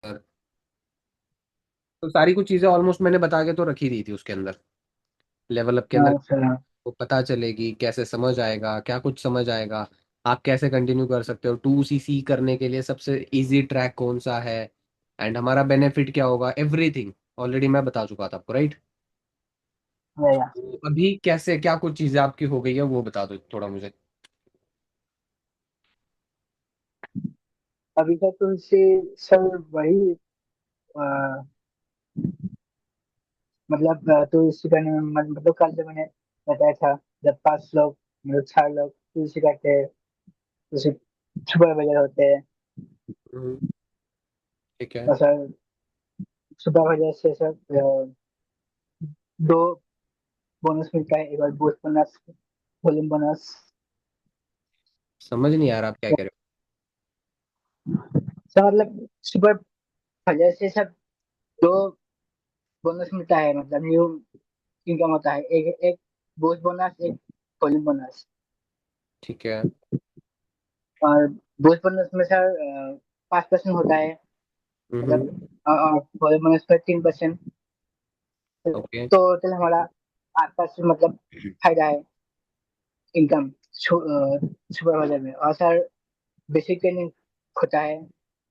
तो सारी कुछ चीजें ऑलमोस्ट मैंने बता के तो रखी दी थी उसके अंदर। लेवल अप के अंदर हाँ सर, हाँ। वो पता चलेगी, कैसे समझ आएगा, क्या कुछ समझ आएगा, आप कैसे कंटिन्यू कर सकते हो, 2cc करने के लिए सबसे इजी ट्रैक कौन सा है, एंड हमारा बेनिफिट क्या होगा, एवरीथिंग ऑलरेडी मैं बता चुका था आपको, राइट। रहेगा। अभी कैसे क्या कुछ चीजें आपकी हो गई है वो बता दो थोड़ा मुझे। अभी तक तो इससे सर वही अ, मतलब तो इसी करने में मतलब कल जब मैंने बताया था, जब 5 लोग मतलब 4 लोग तो इसी करते हैं, जैसे सुपरवाइजर होते हैं। हम्म, ठीक है। और सर सुपरवाइजर से सर दो बोनस मिलता है, एक बार बूस्ट बोनस, वॉल्यूम बोनस। समझ नहीं आ रहा आप क्या कह रहे सर मतलब सुपरवाइजर से सर दो बोनस मिलता है, मतलब न्यू इनकम होता है, एक एक बूस्ट बोनस, एक वॉल्यूम बोनस। हो। ठीक है। और बूस्ट बोनस में सर 5% होता है, हम्म। मतलब वॉल्यूम बोनस में 3%। ओके। टोटल हमारा 8% मतलब फायदा है, इनकम सुपरवाइजर में। और सर बेसिक ट्रेनिंग होता है,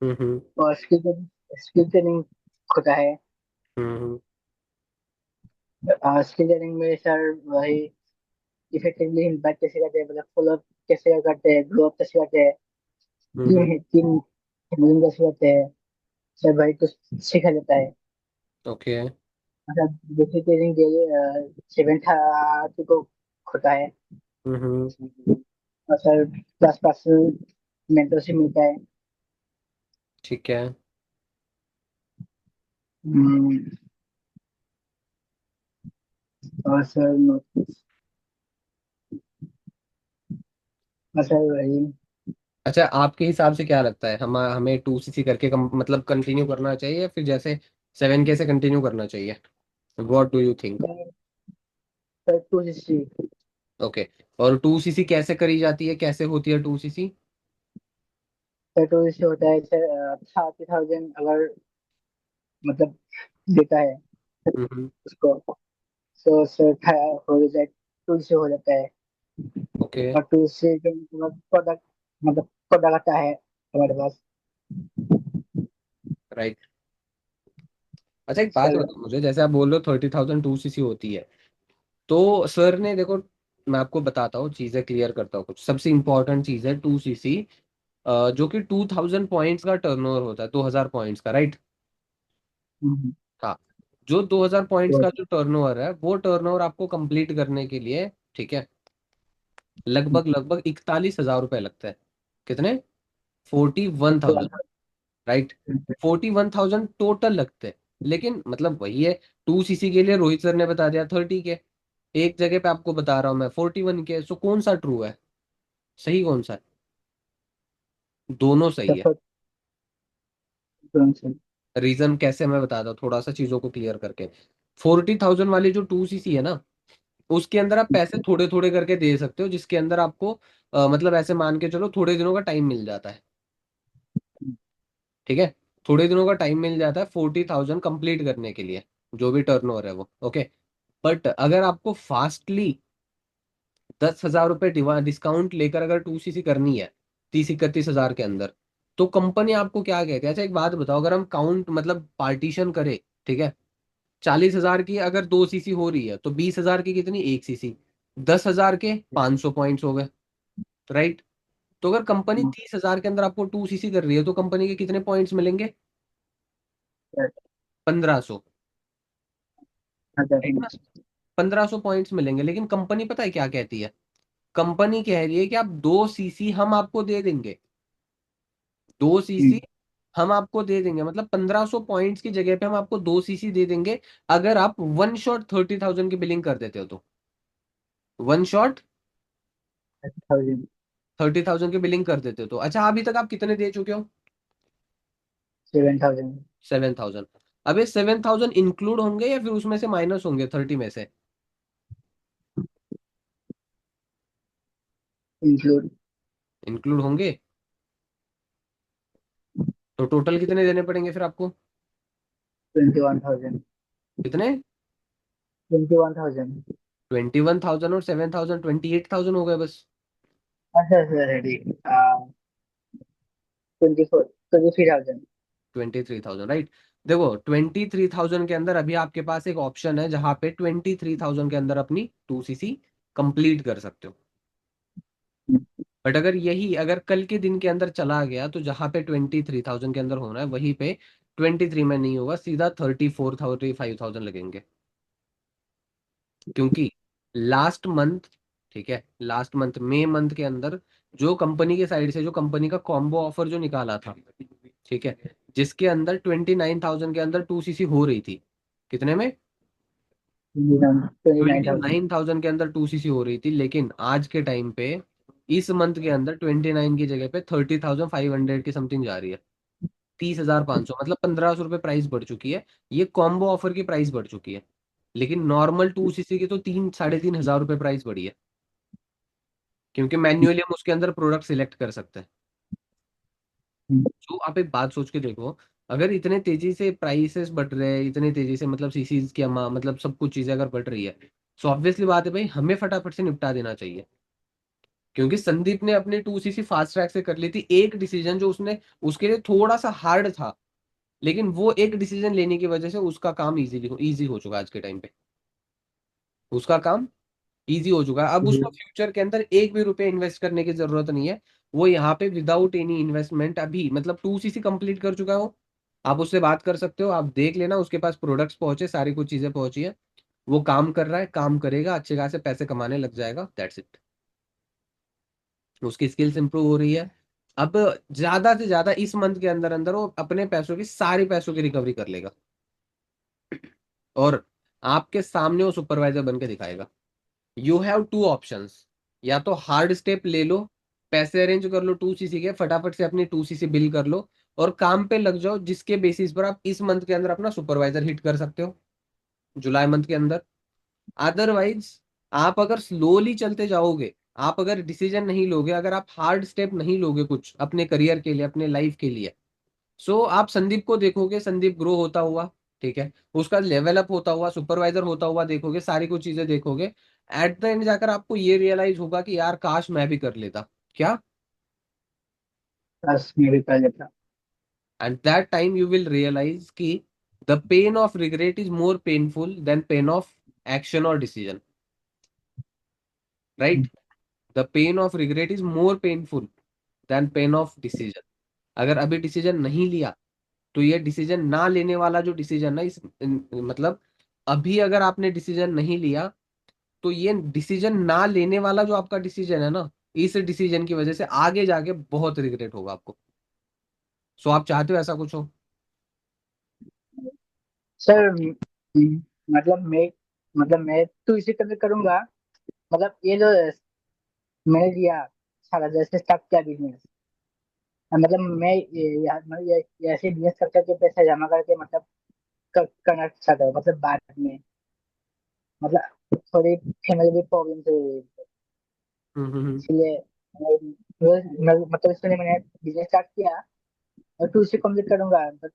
हम्म। और स्किल ट्रेनिंग होता है। हम्म। स्किल ट्रेनिंग में सर वही इफेक्टिवली इम्पैक्ट कैसे करते हैं, मतलब फॉलो अप कैसे करते हैं, ग्रो अप कैसे करते हैं, हम्म। टीम टीम कैसे करते हैं, सर भाई कुछ सिखा देता है। ओके। मतलब बेसिक ट्रेनिंग डेली 7:30 को होता है। हम्म। और सर प्लस प्लस मेंटरशिप मिलता है। ठीक है। हम्म, और सर वही अच्छा, आपके हिसाब से क्या लगता है, हम हमें 2cc करके मतलब कंटिन्यू करना चाहिए या फिर जैसे 7K से कंटिन्यू करना चाहिए? What do you think? Sir 260। Okay. और 2cc कैसे करी जाती है, कैसे होती है 2cc? सर 260 होता है सर 30,000 अगर मतलब देता है हम्म। उसको, तो सर हो जाए 260 हो जाता है। ओके। और 260 जो मतलब प्रोडक्ट आता है हमारे पास। राइट। अच्छा, एक बात सर बताओ मुझे, जैसे आप बोल रहे हो 30,000 2cc होती है, तो सर ने देखो, मैं आपको बताता हूँ, चीजें क्लियर करता हूँ, कुछ सबसे इंपॉर्टेंट चीज है 2cc, जो कि 2,000 पॉइंट्स का टर्नओवर होता है, 2,000 पॉइंट्स का, राइट। हम्म, हाँ। जो 2,000 पॉइंट्स तो का जो टर्नओवर है, वो टर्नओवर आपको कंप्लीट करने के लिए, ठीक है, लगभग लगभग 41,000 रुपये लगता है। कितने? 41,000। राइट। 41,000 टोटल लगते हैं। लेकिन मतलब वही है, 2cc के लिए रोहित सर ने बता दिया 30 के, एक जगह पे आपको बता रहा हूँ मैं 41 के, सो कौन सा ट्रू है, सही कौन सा है? दोनों सही है। सर सर रीजन कैसे मैं बताता हूँ थोड़ा सा चीजों को क्लियर करके। 40,000 वाली जो 2cc है ना, उसके अंदर आप पैसे थोड़े थोड़े करके दे सकते हो, जिसके अंदर आपको मतलब ऐसे मान के चलो थोड़े दिनों का टाइम मिल जाता है। ठीक है। थोड़े दिनों का टाइम मिल जाता है 40,000 कंप्लीट करने के लिए, जो भी टर्नओवर है वो, ओके। बट अगर आपको फास्टली 10,000 रुपये डिस्काउंट लेकर अगर 2cc करनी है 30-31 हजार के अंदर, तो कंपनी आपको क्या कहती है? अच्छा, एक बात बताओ, अगर हम काउंट मतलब पार्टीशन करें, ठीक है, 40,000 की अगर 2cc हो रही है, तो 20,000 की कितनी, 1cc, 10,000 के 500 पॉइंट्स हो गए, राइट। तो अगर कंपनी 30,000 के अंदर आपको 2cc कर रही है, तो कंपनी के कितने पॉइंट्स मिलेंगे? 1,500। राइट ना? 1,500 पॉइंट्स मिलेंगे, लेकिन कंपनी पता है क्या कहती है? कंपनी कह रही है कि आप 2cc हम आपको दे देंगे, 2cc हम आपको दे देंगे, मतलब 1,500 पॉइंट्स की जगह पे हम आपको 2cc दे देंगे, अगर आप वन शॉट 30,000 की बिलिंग कर देते हो तो। वन शॉट 30,000 की बिलिंग कर देते हो तो। अच्छा, अभी तक आप कितने दे चुके हो? 7,000 7,000। अब ये 7,000 इंक्लूड होंगे या फिर उसमें से माइनस होंगे 30 में से? इंक्लूड। इंक्लूड होंगे। तो टोटल कितने देने पड़ेंगे फिर आपको? 21,000। कितने? 21,000। 21,000 और 7,000, 28,000 हो गए बस। अच्छा अच्छा, रेडी। 23,000। 23,000, राइट। देखो 23,000 के अंदर अभी आपके पास एक ऑप्शन है जहां पे 23,000 के अंदर अपनी 2cc कंप्लीट कर सकते हो। बट अगर यही अगर कल के दिन के अंदर चला गया तो जहां पे 23,000 के अंदर होना है वहीं पे 23 में नहीं होगा, सीधा 34,000 35,000 लगेंगे। क्योंकि लास्ट मंथ, ठीक है, लास्ट मंथ मई मंथ के अंदर जो कंपनी के साइड से जो कंपनी का कॉम्बो ऑफर जो निकाला था, ठीक है, जिसके अंदर 29,000 के अंदर 2cc हो रही थी। कितने में? 29,000। 29,000 के अंदर 2cc हो रही थी, लेकिन आज के टाइम पे इस मंथ के अंदर 29 की जगह पे 30,500 की समथिंग जा रही है। 30,500, मतलब 1,500 रुपये प्राइस बढ़ चुकी है। ये कॉम्बो ऑफर की प्राइस बढ़ चुकी है। लेकिन नॉर्मल 2cc की तो 3 साढ़े 3 हजार रुपये प्राइस बढ़ी है, क्योंकि मैन्युअली हम उसके अंदर प्रोडक्ट सिलेक्ट कर सकते हैं। तो आप एक बात सोच के देखो, अगर इतने तेजी से प्राइसेस बढ़ रहे हैं, इतने तेजी से मतलब सीसीज की मतलब सब कुछ चीजें अगर बढ़ रही है, सो ऑब्वियसली बात है भाई हमें फटाफट से निपटा देना चाहिए। क्योंकि संदीप ने अपनी 2cc फास्ट ट्रैक से कर ली थी, एक डिसीजन जो उसने उसके लिए थोड़ा सा हार्ड था, लेकिन वो एक डिसीजन लेने की वजह से उसका काम इजी हो चुका है आज के टाइम पे। उसका काम इजी हो चुका है, अब उसको फ्यूचर के अंदर एक भी रुपए इन्वेस्ट करने की जरूरत नहीं है। वो यहाँ पे विदाउट एनी इन्वेस्टमेंट अभी मतलब 2cc कंप्लीट कर चुका हो। आप उससे बात कर सकते हो, आप देख लेना, उसके पास प्रोडक्ट्स पहुंचे, सारी कुछ चीजें पहुंची है। वो काम कर रहा है, काम करेगा, अच्छे खासे पैसे कमाने लग जाएगा, दैट्स इट। उसकी स्किल्स इंप्रूव हो रही है। अब ज्यादा से ज्यादा इस मंथ के अंदर अंदर वो अपने पैसों की सारी पैसों की रिकवरी कर लेगा, और आपके सामने वो सुपरवाइजर बन के दिखाएगा। यू हैव टू ऑप्शंस, या तो हार्ड स्टेप ले लो, पैसे अरेंज कर लो 2cc के, फटाफट से अपनी 2cc बिल कर लो और काम पे लग जाओ, जिसके बेसिस पर आप इस मंथ के अंदर अपना सुपरवाइजर हिट कर सकते हो, जुलाई मंथ के अंदर। अदरवाइज आप अगर स्लोली चलते जाओगे, आप अगर डिसीजन नहीं लोगे, अगर आप हार्ड स्टेप नहीं लोगे कुछ अपने करियर के लिए, अपने लाइफ के लिए, सो आप संदीप को देखोगे, संदीप ग्रो होता हुआ, ठीक है, उसका लेवल अप होता हुआ, सुपरवाइजर होता हुआ देखोगे, सारी कुछ चीजें देखोगे। एट द एंड जाकर आपको ये रियलाइज होगा कि यार काश मैं भी कर लेता क्या। बस मैं भी कर लेता। At that time you will realise कि the pain of regret is more painful than pain of action और decision, right. The pain of regret is more painful than pain of decision. अगर अभी डिसीजन नहीं लिया, तो ये decision ना लेने वाला जो डिसीजन है मतलब अभी अगर आपने डिसीजन नहीं लिया, तो ये डिसीजन ना लेने वाला जो आपका डिसीजन है ना, इस डिसीजन की वजह से आगे जाके बहुत रिग्रेट होगा आपको। सो आप चाहते हो ऐसा कुछ हो? सर, मतलब मैं तो इसी तरह करूंगा। मतलब ये जो मैंने लिया, सारा जैसे स्टार्ट किया बिजनेस, मतलब मैं मतलब ये ऐसे बिजनेस कर करके पैसा जमा करके मतलब करना चाहता हूँ, मतलब बाद में मतलब थोड़ी फैमिली भी प्रॉब्लम से हम्म। इसलिए मतलब इसलिए मैंने बिजनेस स्टार्ट किया। और टू से कंप्लीट करूंगा, but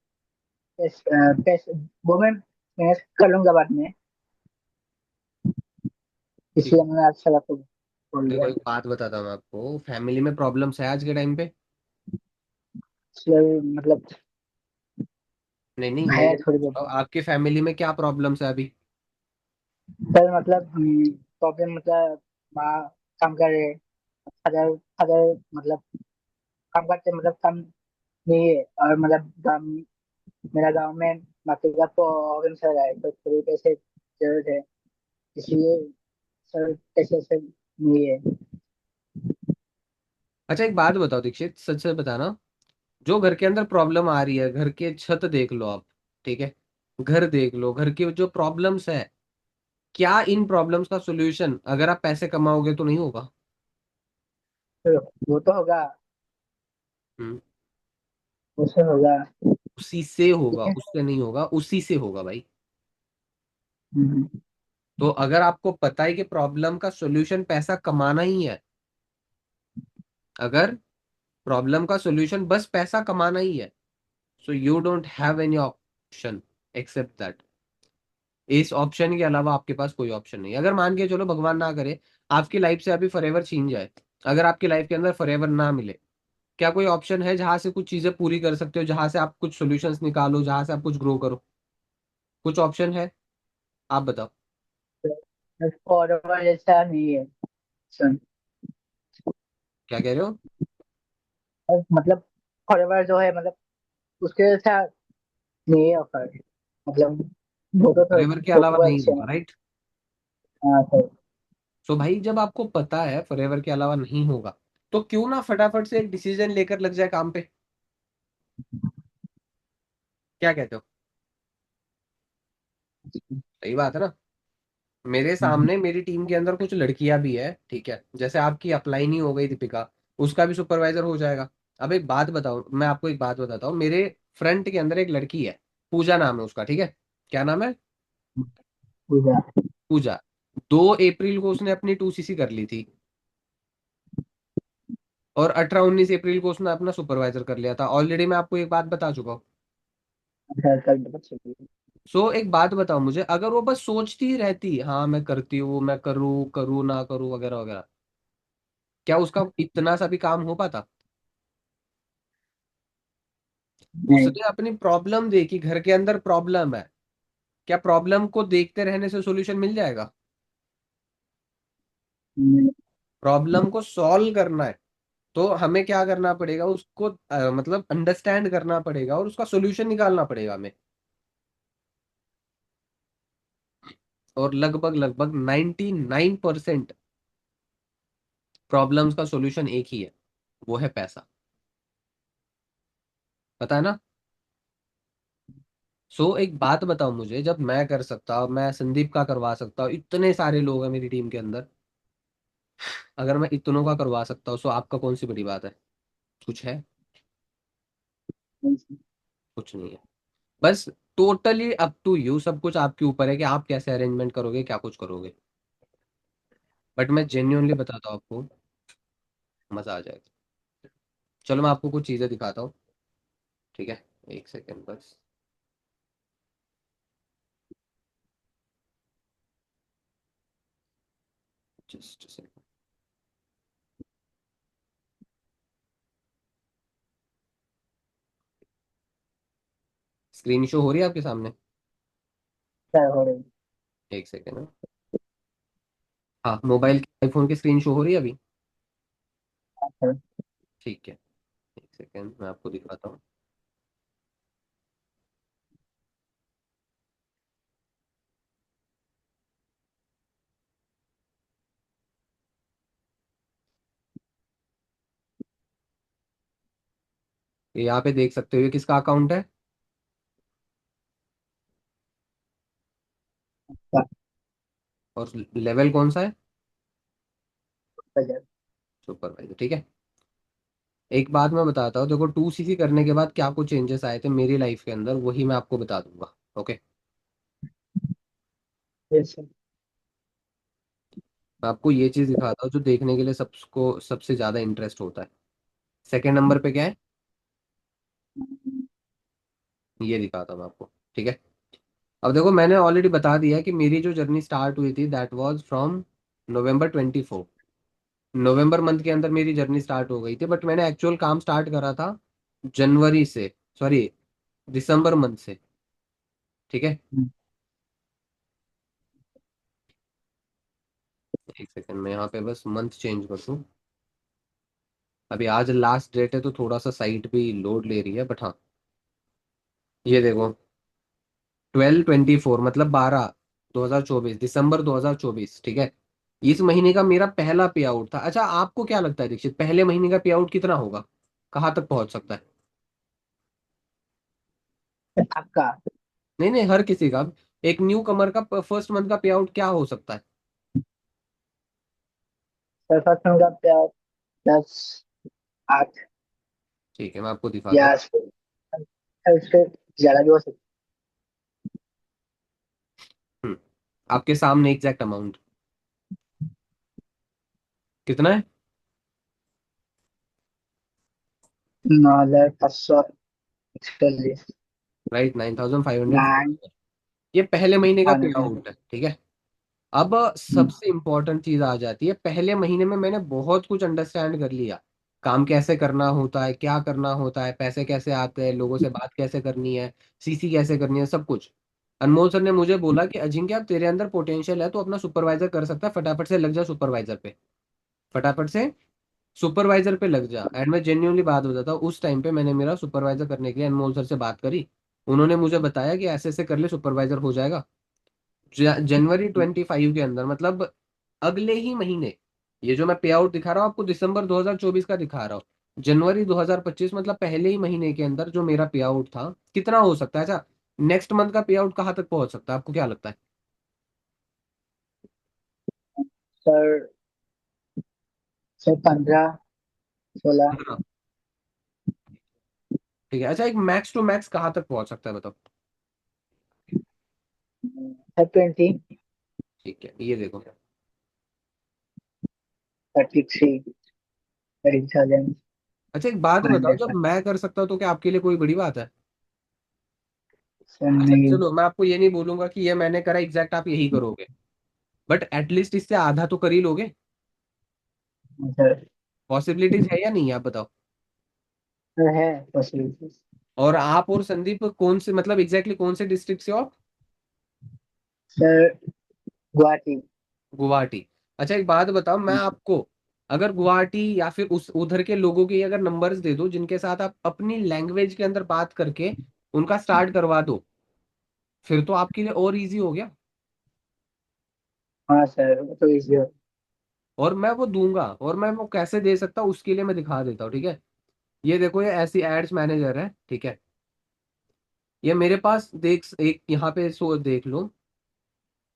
पैसे वो मैं मैनेज कर लूंगा बाद में। ठीक। इसलिए मैंने अच्छा आपको बोल देखो दिया। एक बात बताता हूँ मैं आपको, फैमिली में प्रॉब्लम्स है आज के टाइम पे? इसलिए मतलब नहीं नहीं, है मेरे थोड़ी बहुत। आपके फैमिली में क्या प्रॉब्लम्स है अभी? सर मतलब प्रॉब्लम मतलब माँ काम कर रहे, फादर फादर मतलब काम करते, मतलब काम नहीं है। और मतलब मेरा गांव में मार्केट का प्रॉब्लम चल रहा है, तो थोड़ी पैसे जरूरत है। इसलिए सर पैसे से नहीं है। अच्छा एक बात बताओ दीक्षित, सच सच बताना, जो घर के अंदर प्रॉब्लम आ रही है, घर के छत देख लो आप, ठीक है, घर देख लो, घर की जो प्रॉब्लम्स है, क्या इन प्रॉब्लम्स का सोल्यूशन अगर आप पैसे कमाओगे तो नहीं होगा? तो वो तो होगा, हम्म। उससे होगा। उसी से होगा, लेकिन उससे नहीं होगा, उसी से होगा भाई। हम्म, तो अगर आपको पता है कि प्रॉब्लम का सोल्यूशन पैसा कमाना ही है, अगर प्रॉब्लम का सोल्यूशन बस पैसा कमाना ही है, so you don't have any option except that. इस ऑप्शन के अलावा आपके पास कोई ऑप्शन नहीं। अगर मान के चलो भगवान ना करे आपकी लाइफ से अभी फॉरएवर छीन जाए, अगर आपकी लाइफ के अंदर फॉरएवर ना मिले, क्या कोई ऑप्शन है जहां से कुछ चीजें पूरी कर सकते हो, जहां से आप कुछ सॉल्यूशंस निकालो, जहां से आप कुछ ग्रो करो? कुछ ऑप्शन है? आप बताओ। फॉरवर्ड जैसा नहीं है। सुन, क्या कह रहे हो? मतलब फॉरवर्ड जो है, मतलब उसके जैसा नहीं है ऑफर। मतलब वो फॉरएवर के तो अलावा वो नहीं अच्छे होगा, हैं। राइट? हाँ सर। सो भाई जब आपको पता है फॉरएवर के अलावा नहीं होगा, तो क्यों ना फटाफट से एक डिसीजन लेकर लग जाए काम पे। क्या कहते हो? सही बात है ना? मेरे सामने मेरी टीम के अंदर कुछ लड़कियां भी है, ठीक है, जैसे आपकी अपलाइन ही हो गई दीपिका, उसका भी सुपरवाइजर हो जाएगा। अब एक बात बताओ, मैं आपको एक बात बताता हूँ, मेरे फ्रंट के अंदर एक लड़की है, पूजा नाम है उसका, ठीक है? क्या नाम है? पूजा। पूजा। 2 अप्रैल को उसने अपनी 2 सीसी कर ली थी, और 18-19 अप्रैल को उसने अपना सुपरवाइजर कर लिया था। ऑलरेडी मैं आपको एक बात बता चुका हूँ। अच्छा, कल बच्चे की। सो एक बात बताओ मुझे, अगर वो बस सोचती ही रहती, हाँ मैं करती हूँ, मैं करूँ करूँ ना करूँ वगैरह वगैरह, क्या उसका इतना सा भी काम हो पाता? नहीं। उसने अपनी प्रॉब्लम देखी, घर के अंदर प्रॉब्लम है, क्या प्रॉब्लम को देखते रहने से सॉल्यूशन मिल जाएगा? नहीं। प्रॉब्लम को सॉल्व करना है, तो हमें क्या करना पड़ेगा, उसको मतलब अंडरस्टैंड करना पड़ेगा और उसका सॉल्यूशन निकालना पड़ेगा हमें। और लगभग लगभग 99% प्रॉब्लम्स का सॉल्यूशन एक ही है, वो है पैसा। पता है ना? सो एक बात बताओ मुझे, जब मैं कर सकता हूँ, मैं संदीप का करवा सकता हूँ, इतने सारे लोग हैं मेरी टीम के अंदर, अगर मैं इतनों का करवा सकता हूँ, सो आपका कौन सी बड़ी बात है? कुछ है? नहीं। कुछ नहीं है। बस टोटली अप टू यू, सब कुछ आपके ऊपर है कि आप कैसे अरेंजमेंट करोगे, क्या कुछ करोगे। बट मैं जेन्युइनली बताता हूँ आपको, मजा आ जाएगा। चलो मैं आपको कुछ चीजें दिखाता हूँ, ठीक है? एक सेकेंड बस। Just second. स्क्रीन शो हो रही है आपके सामने? क्या हो रही एक सेकेंड। हाँ, मोबाइल की, आईफोन की स्क्रीन शो हो रही है अभी? है? ठीक है, एक सेकेंड मैं आपको दिखाता हूँ। ये यहाँ पे देख सकते हो, ये किसका अकाउंट है? क्या और लेवल कौन सा है? बजट? सुपरवाइजर, ठीक है। एक बात मैं बताता हूँ, देखो 2 सीसी करने के बाद क्या कुछ चेंजेस आए थे मेरी लाइफ के अंदर, वही मैं आपको बता दूंगा। ओके, जैसे। मैं आपको ये चीज दिखाता हूँ जो देखने के लिए सबको सबसे ज्यादा इंटरेस्ट होता है। सेकंड नंबर पे क्या है, ये दिखाता हूँ मैं आपको, ठीक है? अब देखो मैंने ऑलरेडी बता दिया कि मेरी जो जर्नी स्टार्ट हुई थी that was from November 24। November month के अंदर मेरी जर्नी स्टार्ट हो गई थी, बट मैंने एक्चुअल काम स्टार्ट करा था जनवरी से, सॉरी, दिसंबर मंथ से, ठीक है? एक सेकंड में यहाँ पे बस मंथ चेंज कर दूँ। अभी आज लास्ट डेट है तो थोड़ा सा साइट भी लोड ले रही है, बट हाँ, ये देखो 12/24 मतलब 12/2024, दिसंबर 2024, ठीक है? इस महीने का मेरा पहला पे आउट था। अच्छा, आपको क्या लगता है दीक्षित, पहले महीने का पे आउट कितना होगा, कहाँ तक पहुंच सकता है? आपका नहीं नहीं, हर किसी का। एक न्यू कमर का फर्स्ट मंथ का पे आउट क्या हो सकता है? सरफा का प्यार 10, 8 ठीक है, मैं आपको दिखाता हूँ। या उससे ज्यादा भी हो सकता हम्म, आपके सामने एग्जैक्ट अमाउंट कितना है? है। 9,500। Actually right, 9,500। नाइन। ये पहले महीने का हाँ पे जी। आउट है, ठीक है। अब सबसे इम्पोर्टेंट चीज आ जाती है, पहले महीने में मैंने बहुत कुछ अंडरस्टैंड कर लिया। काम कैसे करना होता है, क्या करना होता है, पैसे कैसे आते हैं, लोगों से बात कैसे करनी है, सीसी कैसे करनी है, सब कुछ। अनमोल सर ने मुझे बोला कि अजिंक्य, अब तेरे अंदर पोटेंशियल है, तो अपना सुपरवाइजर कर सकता है, फटाफट से लग जा सुपरवाइजर पे, फटाफट से सुपरवाइजर पे लग जा। एंड मैं जेन्युइनली बात होता था, उस टाइम पे मैंने मेरा सुपरवाइजर करने के लिए अनमोल सर से बात करी। उन्होंने मुझे बताया कि ऐसे ऐसे कर ले, सुपरवाइजर हो जाएगा। जनवरी 25 के अंदर, मतलब अगले ही महीने। ये जो मैं पे आउट दिखा रहा हूँ आपको, दिसंबर 2024 का दिखा रहा हूँ, जनवरी 2025, मतलब पहले ही महीने के अंदर जो मेरा पे आउट था, कितना हो सकता है? अच्छा, नेक्स्ट मंथ का पे आउट कहाँ तक पहुंच सकता है, आपको क्या लगता है? Sir, sir 15 16। 15। ठीक है, अच्छा, एक मैक्स टू मैक्स कहाँ तक पहुंच सकता है, बताओ। सर 20। ठीक है, ये देखो। 33। 30,000। अच्छा, एक बात बताओ, 100। जब मैं कर सकता हूँ तो क्या आपके लिए कोई बड़ी बात है? सर अच्छा नहीं। चलो, मैं आपको ये नहीं बोलूंगा कि ये मैंने करा एग्जैक्ट आप यही करोगे, बट एटलीस्ट इससे आधा तो कर ही लोगे। सर। पॉसिबिलिटीज है या नहीं है, आप बताओ। सर है पॉसिबिलिटीज। और आप और संदीप कौन से, मतलब एग्जैक्टली कौन से डिस्ट्रिक्ट से हो आप? सर गुवाहाटी। गुवाहाटी। अच्छा, एक बात बताओ, मैं आपको अगर गुवाहाटी या फिर उस उधर के लोगों के अगर नंबर्स दे दूं, जिनके साथ आप अपनी लैंग्वेज के अंदर बात करके उनका स्टार्ट करवा दो, फिर तो आपके लिए और इजी हो गया। हाँ सर, वो तो इजी हो। और मैं वो दूंगा, और मैं वो कैसे दे सकता हूँ उसके लिए मैं दिखा देता हूँ, ठीक है। ये देखो, ये ऐसी एड्स मैनेजर है, ठीक है। ये मेरे पास देख, एक यहाँ पे सो देख लो,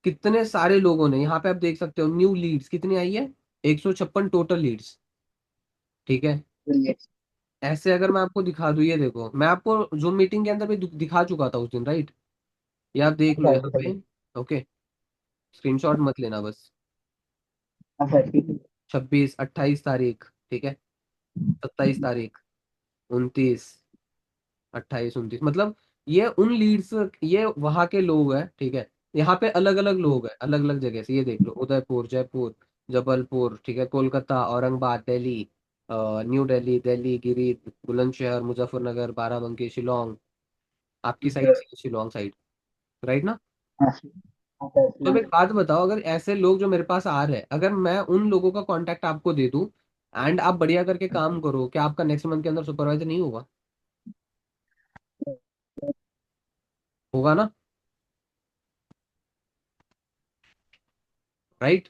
कितने सारे लोगों ने, यहाँ पे आप देख सकते हो न्यू लीड्स कितनी आई है, 156 टोटल लीड्स, ठीक है। बोलिए। ऐसे अगर मैं आपको दिखा दूं, ये देखो, मैं आपको जूम मीटिंग के अंदर भी दिखा चुका था उस दिन, राइट। ये आप देख लो हाँ यहाँ सर। पे। ओके, स्क्रीनशॉट मत लेना बस। हाँ सर, ठीक है। 26 28 तारीख, ठीक है। 27 तारीख, 29, 28 29, मतलब ये उन लीड्स, ये वहां के लोग हैं, ठीक है। यहाँ पे अलग अलग लोग हैं, अलग अलग जगह से, ये देख लो, उदयपुर, जयपुर, जबलपुर, ठीक है, कोलकाता, औरंगाबाद, दिल्ली, न्यू दिल्ली, दिल्ली, गिरी, बुलंदशहर, मुजफ्फरनगर, बाराबंकी, शिलोंग। आपकी साइड सर। से शिलोंग साइड, राइट ना। हाँ सर। हाँ सर, तो अब इस्लाम। एक बात बताओ, अगर ऐसे लोग जो मेरे पास आ रहे हैं, अगर मैं उन लोगों का कांटेक्ट आपको दे दूं एंड आप बढ़िया करके काम करो, क्या आपका नेक्स्ट मंथ के अंदर सुपरवाइजर नहीं होगा? होगा ना, राइट।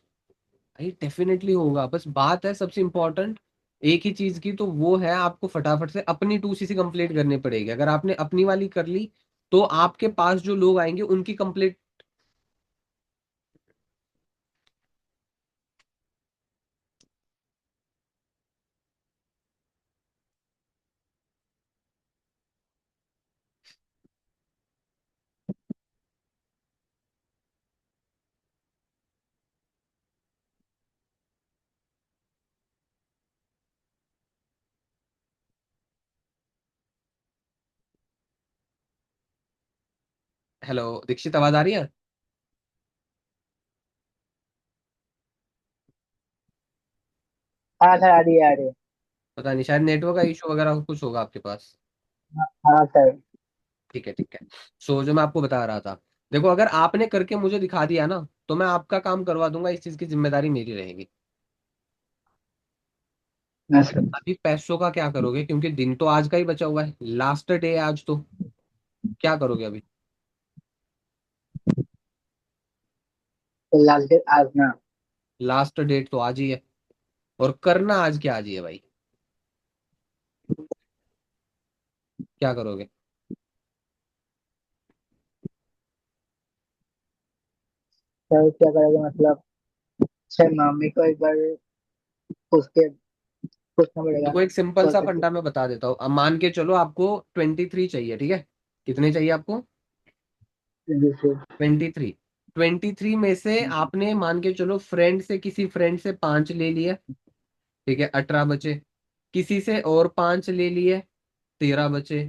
भाई डेफिनेटली होगा, बस बात है सबसे इंपॉर्टेंट एक ही चीज की, तो वो है आपको फटाफट से अपनी 2 सीसी कंप्लीट करनी पड़ेगी। अगर आपने अपनी वाली कर ली, तो आपके पास जो लोग आएंगे उनकी कंप्लीट। हेलो दीक्षित, आवाज आ रही है? हाँ सर, आ रही है, आ रही है। पता नहीं, शायद नेटवर्क का इशू वगैरह कुछ होगा आपके पास। हाँ सर। ठीक है, ठीक है। सो जो मैं आपको बता रहा था, देखो, अगर आपने करके मुझे दिखा दिया ना, तो मैं आपका काम करवा दूंगा, इस चीज की जिम्मेदारी मेरी रहेगी। हाँ सर। अभी पैसों का क्या करोगे, क्योंकि दिन तो आज का ही बचा हुआ है, लास्ट डे है आज तो। क्या करोगे अभी? तो लास्ट डेट आज ना। लास्ट डेट तो आज ही है, और करना आज क्या आज ही है भाई। क्या करोगे? सर क्या करेगा मतलब? सर मम्मी को एक बार पूछ के पूछना पड़ेगा देखो, ना, एक सिंपल कॉल सा करके। फंडा मैं बता देता हूँ, अब मान के चलो आपको 23 चाहिए, ठीक है। कितने चाहिए आपको? जी सर। 23। 23 में से आपने मान के चलो फ्रेंड से, किसी फ्रेंड से 5 ले लिए, ठीक है, 18 बचे। किसी से और 5 ले लिए, 13 बचे।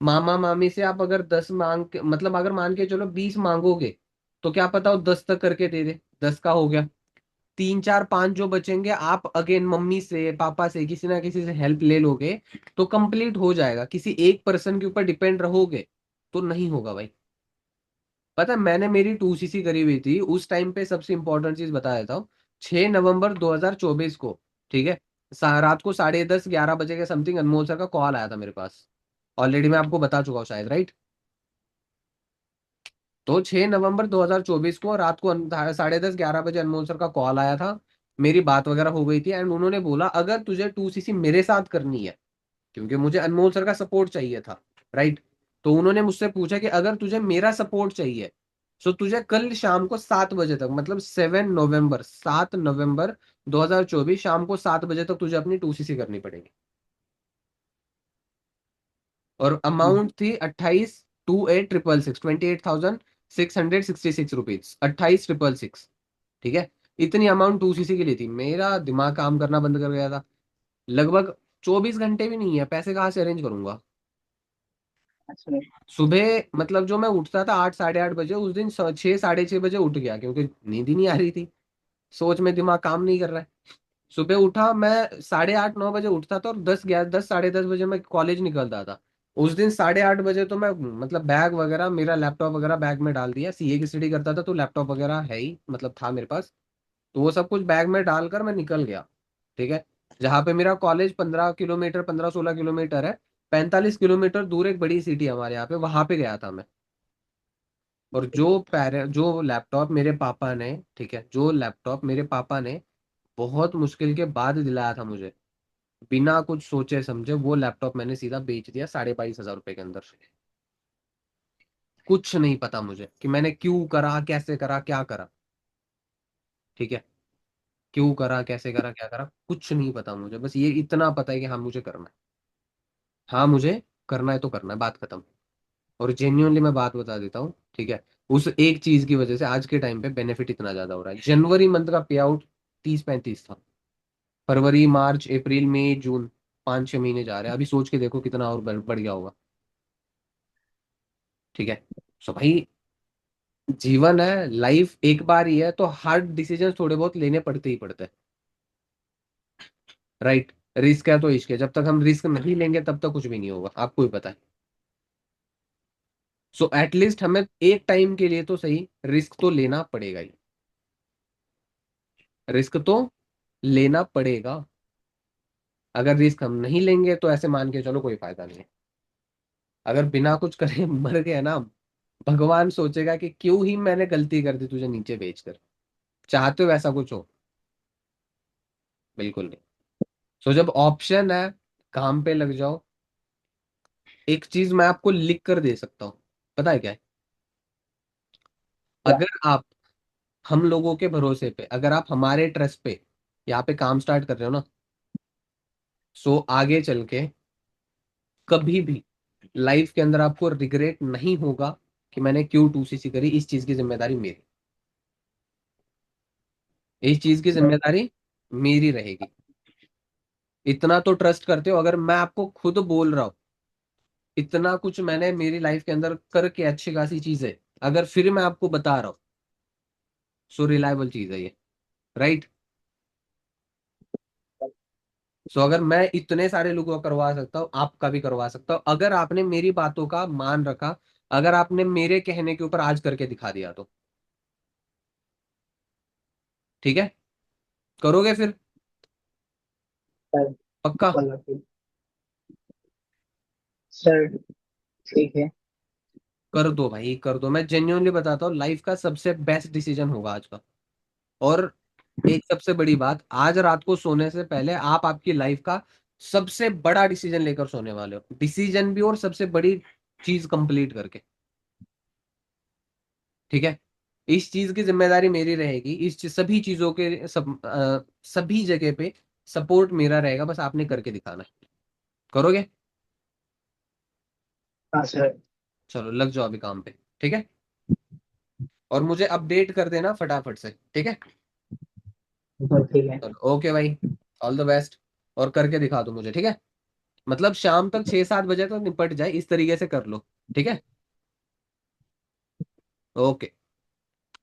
मामा मामी से आप अगर 10 मांग के, मतलब अगर मान के चलो 20 मांगोगे, तो क्या पता वो 10 तक करके दे दे। 10 का हो गया, तीन चार पांच जो बचेंगे आप अगेन मम्मी से पापा से किसी ना किसी से हेल्प ले लोगे, तो कंप्लीट हो जाएगा। किसी एक पर्सन के ऊपर डिपेंड रहोगे तो नहीं होगा भाई। पता है, मैंने मेरी 2 सीसी करी हुई थी उस टाइम पे। सबसे इंपॉर्टेंट चीज बता देता हूँ। 6 नवंबर 2024 को, ठीक है, रात को 10:30 11 बजे के समथिंग अनमोल सर का कॉल आया था मेरे पास। ऑलरेडी मैं आपको बता चुका हूँ शायद, राइट। तो 6 नवंबर 2024 को रात को 10:30 11 बजे अनमोल सर का कॉल आया था। मेरी बात वगैरह हो गई थी एंड उन्होंने बोला अगर तुझे 2 सीसी मेरे साथ करनी है, क्योंकि मुझे अनमोल सर का सपोर्ट चाहिए था, राइट। तो उन्होंने मुझसे पूछा कि अगर तुझे मेरा सपोर्ट चाहिए, तो तुझे कल शाम को 7 बजे तक, मतलब 7 नवंबर 2024 शाम को 7 बजे तक तुझे अपनी 2 सीसी करनी पड़ेगी। और अमाउंट थी 28,28,666, 28,666 रुपीज, 28,666। ठीक है, इतनी अमाउंट 2 सीसी के लिए थी। मेरा दिमाग काम करना बंद कर गया था। लगभग 24 घंटे भी नहीं है, पैसे कहाँ से अरेंज करूंगा। अच्छा। सुबह मतलब जो मैं उठता था 8 साढ़े 8 बजे, उस दिन 6 साढ़े 6 बजे उठ गया, क्योंकि नींद ही नहीं आ रही थी। सोच में दिमाग काम नहीं कर रहा है। सुबह उठा मैं 8:30 9 बजे उठता था, और 10 11 10 साढ़े 10 बजे मैं कॉलेज निकलता था। उस दिन 8:30 बजे तो मैं मतलब बैग वगैरह, मेरा लैपटॉप वगैरह बैग में डाल दिया। सीए की स्टडी करता था तो लैपटॉप वगैरह है ही, मतलब था मेरे पास। तो वो सब कुछ बैग में डालकर मैं निकल गया। ठीक है, जहाँ पे मेरा कॉलेज 15 किलोमीटर, 15 16 किलोमीटर है, 45 किलोमीटर दूर एक बड़ी सिटी है हमारे यहाँ पे, वहां पे गया था मैं। और जो लैपटॉप मेरे पापा ने, ठीक है, जो लैपटॉप मेरे पापा ने बहुत मुश्किल के बाद दिलाया था मुझे, बिना कुछ सोचे समझे, वो लैपटॉप मैंने सीधा बेच दिया 22,500 रुपए के अंदर। कुछ नहीं पता मुझे कि मैंने क्यों करा, कैसे करा, क्या करा। ठीक है, क्यों करा, कैसे करा, क्या करा, कुछ नहीं पता मुझे। बस ये इतना पता है कि हाँ मुझे करना है। हाँ मुझे करना है तो करना है, बात खत्म। और जेन्युइनली मैं बात बता देता हूँ, ठीक है, उस एक चीज की वजह से आज के टाइम पे बेनिफिट इतना ज्यादा हो रहा है। जनवरी मंथ का पे आउट 30 35 था। फरवरी मार्च अप्रैल मई जून, 5 6 महीने जा रहे हैं। अभी सोच के देखो कितना और बढ़ गया होगा। ठीक है, सो भाई, जीवन है, लाइफ एक बार ही है, तो हार्ड डिसीजन थोड़े बहुत लेने पड़ते ही पड़ते हैं, राइट। रिस्क है तो इश्क है, जब तक हम रिस्क नहीं लेंगे तब तक कुछ भी नहीं होगा, आपको भी पता है। सो एटलीस्ट हमें एक टाइम के लिए तो सही रिस्क तो लेना पड़ेगा ही। रिस्क तो लेना पड़ेगा। अगर रिस्क हम नहीं लेंगे तो ऐसे मान के चलो कोई फायदा नहीं है। अगर बिना कुछ करे मर गए ना, भगवान सोचेगा कि क्यों ही मैंने गलती कर दी तुझे नीचे भेजकर। चाहते हो ऐसा कुछ हो? बिल्कुल नहीं। सो जब ऑप्शन है, काम पे लग जाओ। एक चीज मैं आपको लिख कर दे सकता हूँ, पता है क्या है? क्या? अगर आप हम लोगों के भरोसे पे, अगर आप हमारे ट्रस्ट पे यहाँ पे काम स्टार्ट कर रहे हो ना, सो आगे चल के कभी भी लाइफ के अंदर आपको रिग्रेट नहीं होगा कि मैंने क्यों 2 सीसी करी। इस चीज की जिम्मेदारी मेरी, इस चीज की जिम्मेदारी मेरी रहेगी। इतना तो ट्रस्ट करते हो? अगर मैं आपको खुद बोल रहा हूँ, इतना कुछ मैंने मेरी लाइफ के अंदर करके अच्छी खासी चीज है, अगर फिर मैं आपको बता रहा हूँ, सो रिलायबल चीज है ये, राइट। सो अगर मैं इतने सारे लोगों का करवा सकता हूँ, आपका भी करवा सकता हूँ, अगर आपने मेरी बातों का मान रखा, अगर आपने मेरे कहने के ऊपर आज करके दिखा दिया तो। ठीक है, करोगे फिर? सर, पक्का? बोलो फिर। सर, ठीक है। कर दो भाई, कर दो। मैं जेन्युइनली बताता हूँ, लाइफ का सबसे बेस्ट डिसीजन होगा आज का। और एक सबसे बड़ी बात, आज रात को सोने से पहले आप आपकी लाइफ का सबसे बड़ा डिसीजन लेकर सोने वाले हो। डिसीजन भी और सबसे बड़ी चीज कंप्लीट करके। ठीक है, इस चीज की जिम्मेदारी मेरी रहेगी। सभी चीजों के सभी जगह पे सपोर्ट मेरा रहेगा, बस आपने करके दिखाना है। करोगे? हाँ सर। चलो लग जाओ अभी काम पे। ठीक है, और मुझे अपडेट कर देना फटाफट से, ठीक है। सर ठीक है। चलो ओके भाई, ऑल द बेस्ट। और करके दिखा दो मुझे, ठीक है। मतलब शाम तक 6-7 बजे तक निपट जाए, इस तरीके से कर लो। ठीक है। ओके।